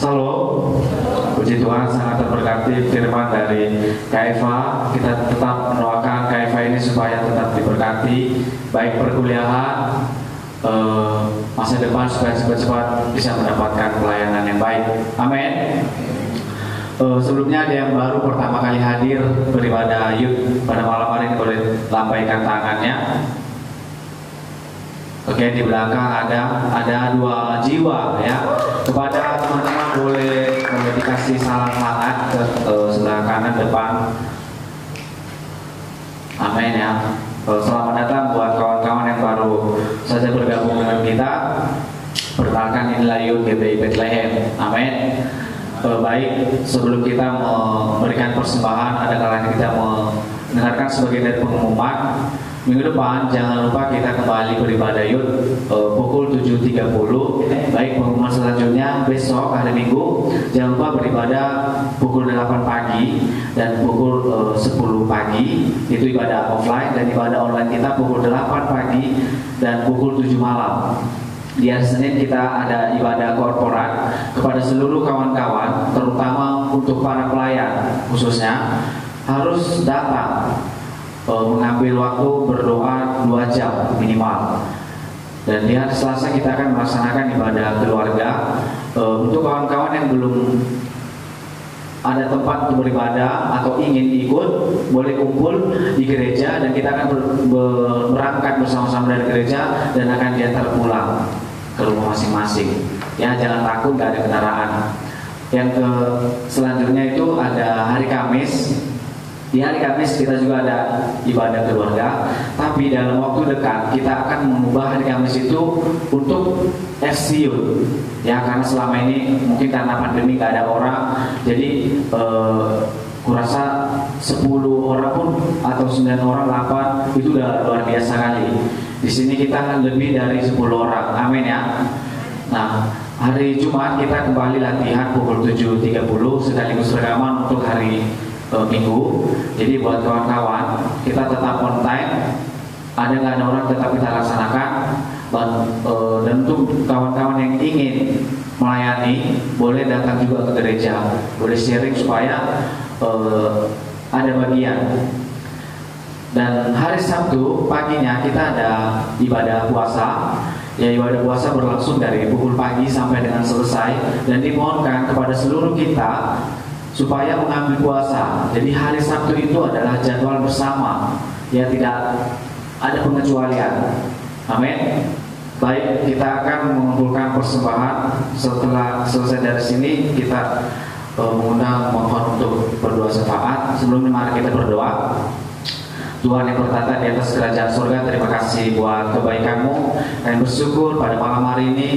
Shalom, puji Tuhan, sangat terberkati firman dari Kak Eva. Kita tetap mendoakan Kak Eva ini supaya tetap diberkati, baik perkuliahan, masa depan supaya cepat-cepat bisa mendapatkan pelayanan yang baik. Amin. Sebelumnya ada yang baru pertama kali hadir beribadah youth pada malam hari ini, boleh lambaikan tangannya. Oke, di belakang ada 2 jiwa ya. Kepada teman-teman boleh dikasih salam hangat ke sebelah kanan depan. Amin ya. Selamat datang buat kawan-kawan yang baru saja bergabung dengan kita. Perkenalkan, inilah Youth GBI Bethlehem. Amin. Baik, sebelum kita memberikan persembahan, ada kalanya kita mendengarkan sebagian dari pengumuman. Minggu depan jangan lupa kita kembali beribadah youth pukul 7.30. Baik, pengumuman selanjutnya besok hari Minggu jangan lupa beribadah pukul 8 pagi dan pukul 10 pagi. Itu ibadah offline, dan ibadah online kita pukul 8 pagi dan pukul 7 malam. Di hari Senin kita ada ibadah korporat. Kepada seluruh kawan-kawan, terutama untuk para pelayan khususnya, harus datang mengambil waktu berdoa 2 jam minimal. Dan di hari Selasa kita akan melaksanakan ibadah keluarga. Untuk kawan-kawan yang belum ada tempat untuk beribadah atau ingin ikut, boleh kumpul di gereja dan kita akan berangkat bersama-sama dari gereja dan akan diantar pulang ke rumah masing-masing. Ya, jangan takut, gak ada kendaraan. Yang selanjutnya itu ada hari Kamis. Di hari Kamis kita juga ada ibadah keluarga, tapi dalam waktu dekat kita akan mengubah hari Kamis itu untuk FCU. Ya, karena selama ini mungkin karena pandemi gak ada orang, jadi kurasa 10 orang pun atau 9 orang, 8 itu udah luar biasa kali. Di sini kita lebih dari 10 orang, amin ya. Nah, hari Jumat kita kembali latihan pukul 7.30 sekaligus rekaman untuk hari Minggu. Jadi buat kawan-kawan, kita tetap on time. Ada nggak ada orang tetap kita laksanakan. Dan untuk kawan-kawan yang ingin melayani, boleh datang juga ke gereja, boleh sharing supaya ada bagian. Dan hari Sabtu paginya kita ada ibadah puasa. Ya, ibadah puasa berlangsung dari pukul pagi sampai dengan selesai, dan dimohonkan kepada seluruh kita supaya mengambil puasa. Jadi hari Sabtu itu adalah jadwal bersama, ya, tidak ada pengecualian. Amin. Baik, kita akan mengumpulkan persembahan. Setelah selesai dari sini kita mengundang mohon untuk berdoa syafaat. Sebelumnya mari kita berdoa. Tuhan yang bertata di atas kerajaan surga, terima kasih buat kebaikan-Mu. Kami bersyukur pada malam hari ini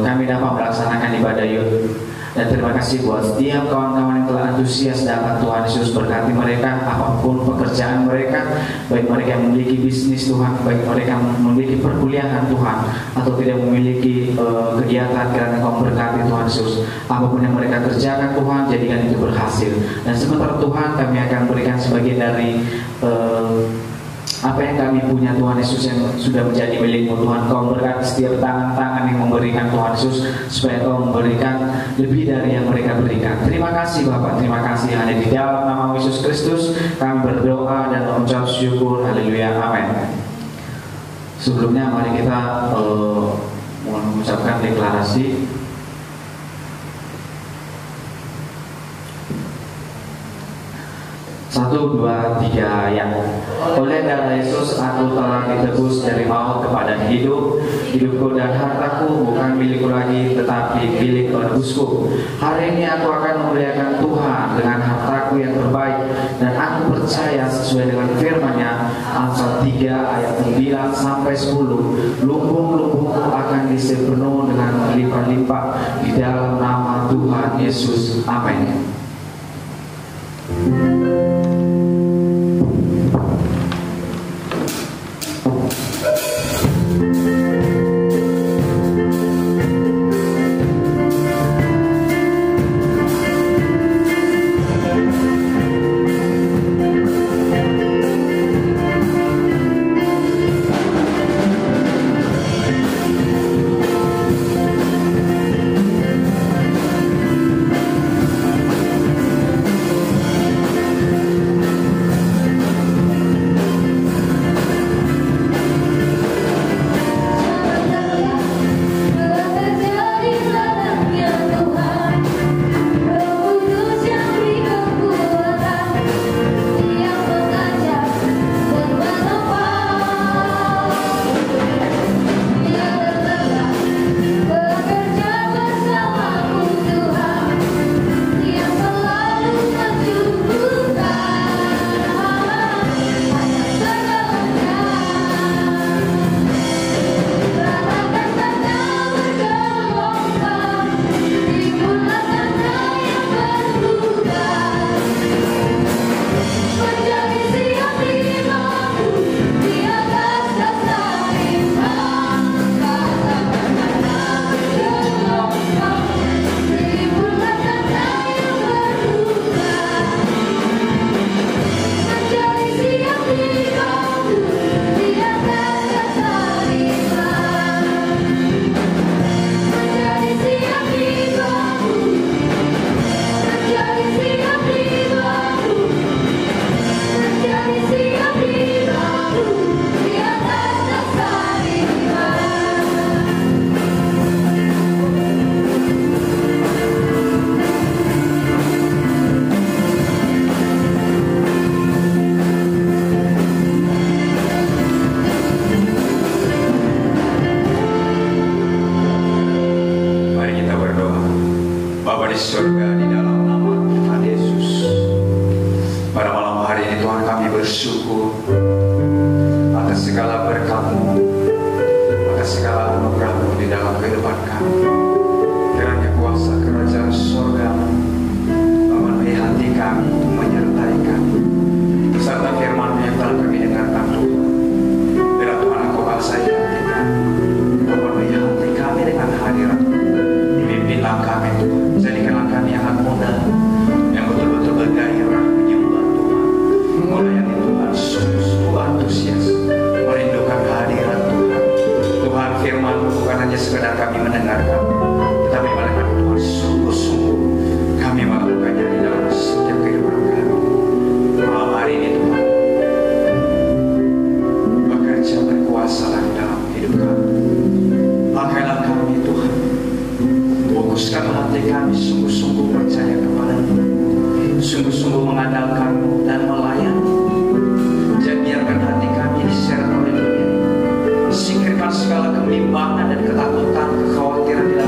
kami dapat melaksanakan ibadah youth. Dan terima kasih buat setiap kawan-kawan yang telah antusias datang. Tuhan Yesus berkati mereka apapun pekerjaan mereka, baik mereka yang memiliki bisnis Tuhan, baik mereka yang memiliki perkuliahan Tuhan, atau tidak memiliki kegiatan, kiranya Kau berkati Tuhan Yesus. Apapun yang mereka kerjakan Tuhan, jadikan itu berhasil. Dan sementara Tuhan, kami akan berikan sebagian dari apa yang kami punya Tuhan Yesus yang sudah menjadi milik-Mu. Tuhan, Kau berkati setiap tangan-tangan yang memberikan Tuhan Yesus, supaya Kau memberikan lebih dari yang mereka berikan. Terima kasih Bapak, terima kasih. Hanya di dalam nama Yesus Kristus kami berdoa dan mengucap syukur. Haleluya, amin. Sebelumnya mari kita mengucapkan deklarasi. 1, 2, 3 ayat. Oleh darah Yesus aku telah ditebus dari maut kepada hidup. Hidupku dan hartaku bukan milikku lagi, tetapi milik penebusku. Hari ini aku akan memuliakan Tuhan dengan hartaku yang terbaik, dan aku percaya sesuai dengan firman-Nya, Amsal 3 ayat 9 sampai 10, lumbung-lumbungku akan diisi penuh dengan berlimpah-limpah di dalam nama Tuhan Yesus. Amin. surga di dalam nama Tuhan Yesus. Pada malam hari ini Tuhan kami bersyukur atas segala berkat-Mu, atas segala anugerah-Mu di dalam kehidupan kami. Kiranya kuasa kerajaan surga memenuhi hati kami, menyertai kami, beserta firman-Mu yang telah kami dengarkan Tuhan. Biar Tuhan Engkau basahi hati kami, memenuhi hati kami dengan hadirat-Mu. Pimpinlah kami Tuhan, jadikanlah kami anak muda yang betul-betul bergairah menyembah Tuhan, melayani Tuhan, sungguh-sungguh antusias, merindukan kehadiran Tuhan. Tuhan, firman-Mu bukan hanya sekedar kami mendengarkan, tetapi melainkan Tuhan sungguh-sungguh kami melakukannya di dalam setiap kehidupan kami. Malam hari ini Tuhan, bekerja berkuasalah di dalam hidup kami. Pakailah kami Tuhan, fokuskan hati kami sungguh-sungguh percaya kepada-Mu, sungguh-sungguh mengandalkan-Mu dan melayani. Jangan biarkan hati kami diseret oleh dunia. Singkirkan segala kebimbangan dan ketakutan, kekhawatiran di dalam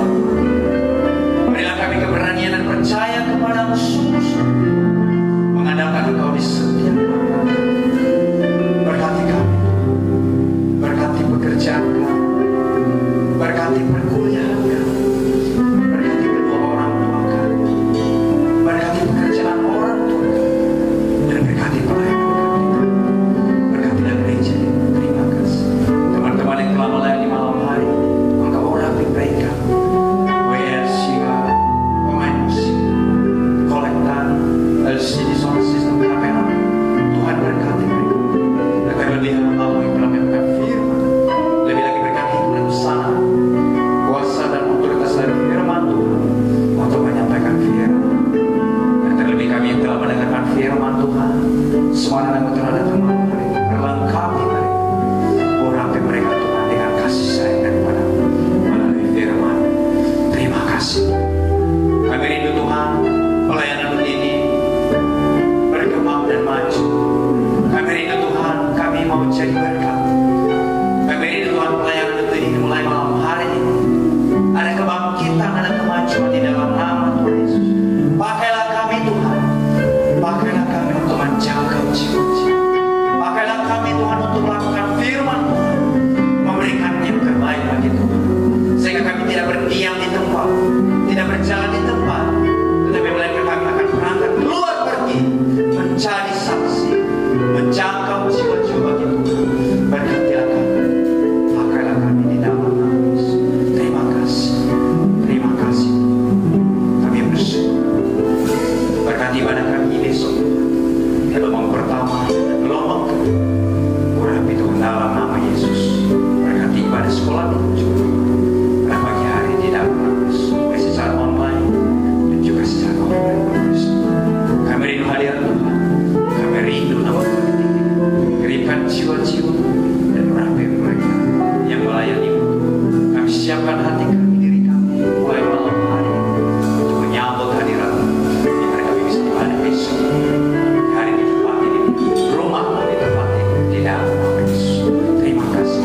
menjadi berkat. Kami ini Tuhan pelayanan untuk ini mulai malam hari ini. Ada kebangkitan, ada kemajuan di dalam nama Tuhan Yesus. Pakailah kami Tuhan. Pakailah kami untuk menjangkau jiwa-jiwa. Pakailah kami Tuhan untuk melakukan firman Tuhan. Memberikan yang terbaik bagi Tuhan. Sehingga kami tidak berdiam di tempat, tidak berjalan di tempat, tetapi melainkan kami akan berangkat keluar pergi, mencari saksi, menjangkau jiwa-jiwa bagi Tuhan. Berkatilah kami, pakailah kami di dalam nama Yesus. Terima kasih, terima kasih. Kami bersyukur. Berkati pada kami besok, gelombang pertama, gelombang kedua. Urapi Tuhan dalam nama Yesus. Berkati ibadah sekolah itu juga. Pada pagi hari di dalam nama Yesus, baik secara online dan juga secara offline. Kami rindu hadirat Tuhan. Kami rindu nama Tuhan ditinggi. Kirimkan jiwa-jiwa dan urapi mereka yang melayani-Mu. Kami siapkan hati kami, diri kami mulai malam hari untuk menyambut hadirat-Mu. Di mana kami bisa ibadah besok. Hari di tempat ini, rumah di tempat ini, di dalam nama Yesus. Terima kasih.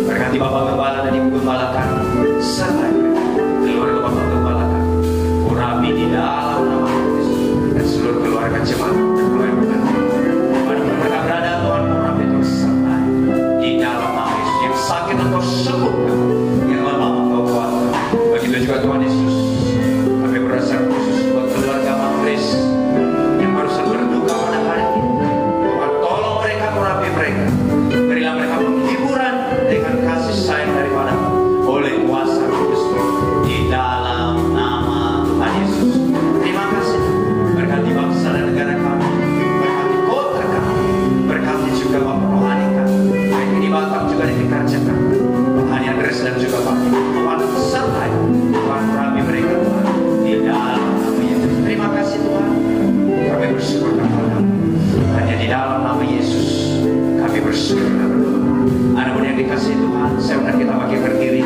Berkati Bapak Gembala dan Ibu Gembala kami, serta keluarga Bapak Gembala kami. Urapi di dalam nama Yesus dan seluruh keluarga jemaat dan keluarga kami. Dimanapun mereka berada, Tuhan urapi Engkau sertai di dalam nama Yesus. Yang sakit Engkau sembuhkan, yang lemah Engkau kuatkan. Begitu juga Tuhan Yesus. Kami berdoa khusus buat keluarga Mangkris yang barusan berduka pada hari ini. Tuhan tolong mereka, urapi mereka. Berilah mereka penghiburan dengan kasih sayang daripada-Mu oleh kuasa Kristus di dalam nama Tuhan Yesus. Terima kasih. Berkati bangsa dan negara kami, berkati kota kami, berkati juga Bapak rohani kami, baik di Batam juga di Jakarta, rohani Andres dan juga Pak Tuhan sertai, Tuhan urapi mereka Tuhan di dalam nama Yesus. Terima kasih Tuhan. Kami bersyukur kepada-Mu. Hanya di dalam nama Yesus kami bersyukur dan berdoa. Adapun yang dikasihi Tuhan, saya undang kita bagi berdiri.